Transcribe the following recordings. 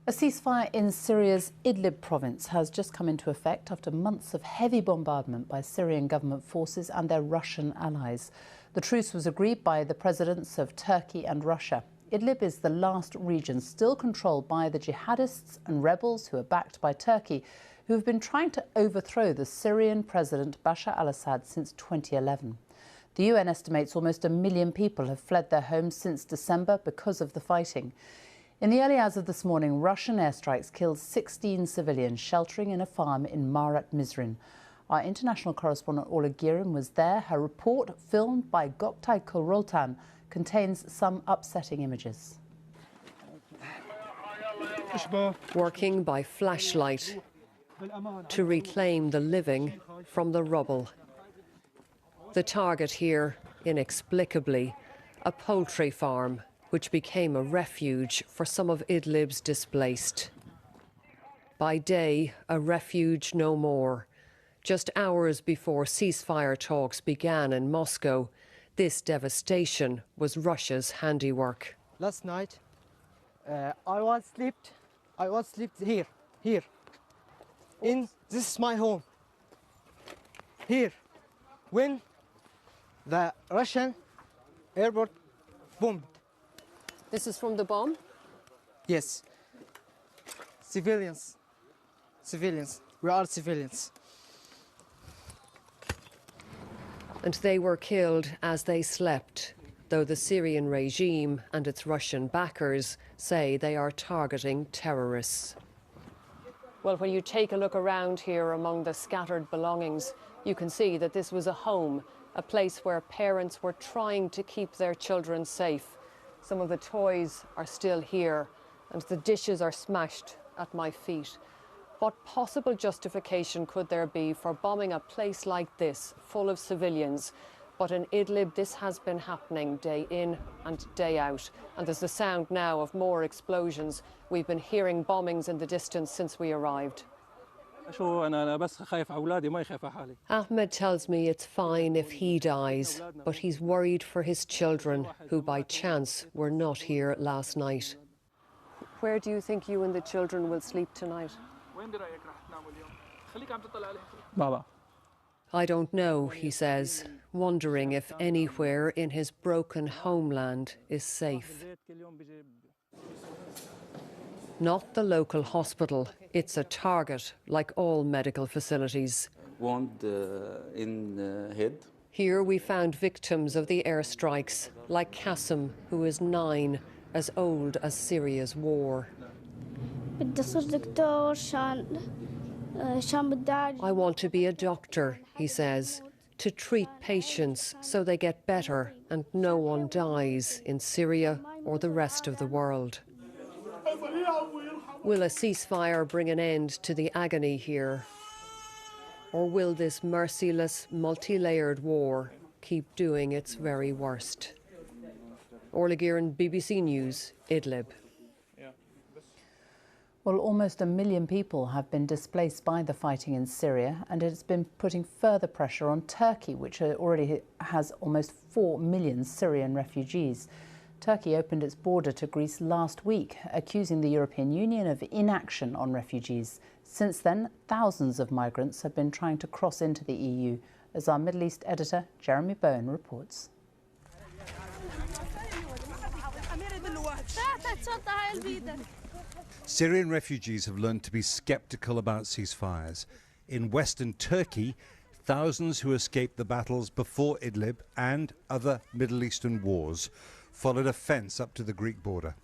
A ceasefire in Syria's Idlib province has just come into effect after months of heavy bombardment by Syrian government forces and their Russian allies. The truce was agreed by the presidents of Turkey and Russia. Idlib is the last region still controlled by the jihadists and rebels who are backed by Turkey, who have been trying to overthrow the Syrian President Bashar al-Assad since 2011. The UN estimates almost 1 million people have fled their homes since December because of the fighting. In the early hours of this morning, Russian airstrikes killed 16 civilians sheltering in a farm in Marat Mizrin. Our international correspondent Orla Guerin was there. Her report, filmed by Göktay Kurultan, contains some upsetting images. Working by flashlight to reclaim the living from the rubble. The target here, inexplicably, a poultry farm, which became a refuge for some of Idlib's displaced. By day, a refuge no more. Just hours before ceasefire talks began in Moscow, this devastation was Russia's handiwork. Last night, I was slept here. This is my home. Here, when the Russian airport bombed. This is from the bomb? Yes. Civilians. We are civilians. And they were killed as they slept, though the Syrian regime and its Russian backers say they are targeting terrorists. Well, when you take a look around here among the scattered belongings, you can see that this was a home, a place where parents were trying to keep their children safe. Some of the toys are still here, and the dishes are smashed at my feet. What possible justification could there be for bombing a place like this, full of civilians? But in Idlib, this has been happening day in and day out. And there's the sound now of more explosions. We've been hearing bombings in the distance since we arrived. Ahmed tells me it's fine if he dies, but he's worried for his children, who by chance were not here last night. Where do you think you and the children will sleep tonight? I don't know, he says, wondering if anywhere in his broken homeland is safe. Not the local hospital. It's a target, like all medical facilities. Wound in head. Here we found victims of the airstrikes, like Qasim, who is 9, as old as Syria's war. I want to be a doctor, he says, to treat patients so they get better and no one dies in Syria or the rest of the world. Will a ceasefire bring an end to the agony here? Or will this merciless, multi-layered war keep doing its very worst? Orla Guerin, BBC News, Idlib. Well, almost 1 million people have been displaced by the fighting in Syria, and it's been putting further pressure on Turkey, which already has almost 4 million Syrian refugees. Turkey opened its border to Greece last week, accusing the European Union of inaction on refugees. Since then, thousands of migrants have been trying to cross into the EU, as our Middle East editor Jeremy Bowen reports. Syrian refugees have learned to be sceptical about ceasefires. In western Turkey, thousands who escaped the battles before Idlib and other Middle Eastern wars followed a fence up to the Greek border.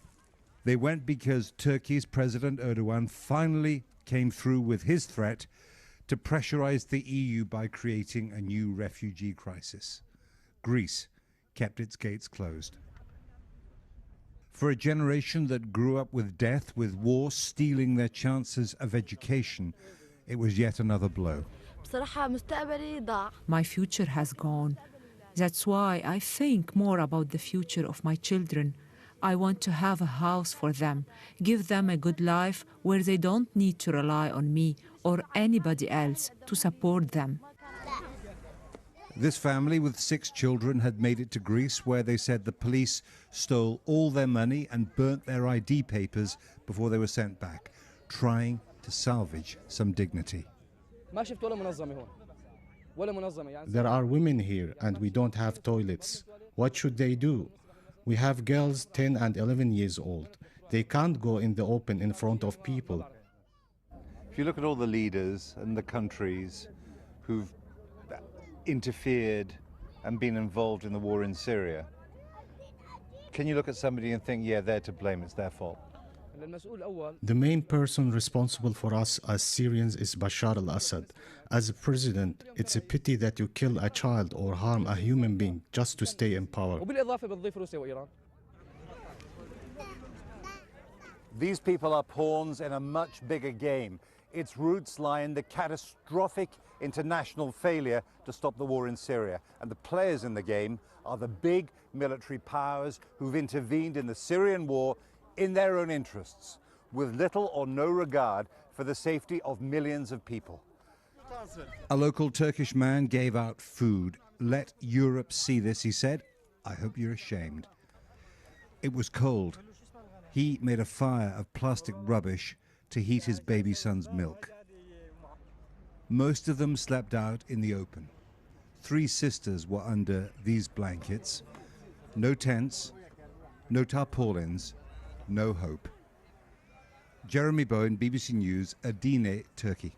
They went because Turkey's President Erdogan finally came through with his threat to pressurize the EU by creating a new refugee crisis. Greece kept its gates closed. For a generation that grew up with death, with war stealing their chances of education, it was yet another blow. My future has gone. That's why I think more about the future of my children. I want to have a house for them, give them a good life where they don't need to rely on me or anybody else to support them. This family with 6 children had made it to Greece, where they said the police stole all their money and burnt their ID papers before they were sent back, trying to salvage some dignity. There are women here and we don't have toilets. What should they do? We have girls 10 and 11 years old. They can't go in the open in front of people. If you look at all the leaders and the countries who've interfered and been involved in the war in Syria, can you look at somebody and think, yeah, they're to blame, it's their fault? The main person responsible for us as Syrians is Bashar al-Assad. As a president, it's a pity that you kill a child or harm a human being just to stay in power. These people are pawns in a much bigger game. Its roots lie in the catastrophic international failure to stop the war in Syria. And the players in the game are the big military powers who've intervened in the Syrian war in their own interests, with little or no regard for the safety of millions of people. A local Turkish man gave out food. Let Europe see this, he said. I hope you're ashamed. It was cold. He made a fire of plastic rubbish to heat his baby son's milk. Most of them slept out in the open. 3 sisters were under these blankets. No tents, no tarpaulins, no hope. Jeremy Bowen, BBC News, Edirne, Turkey.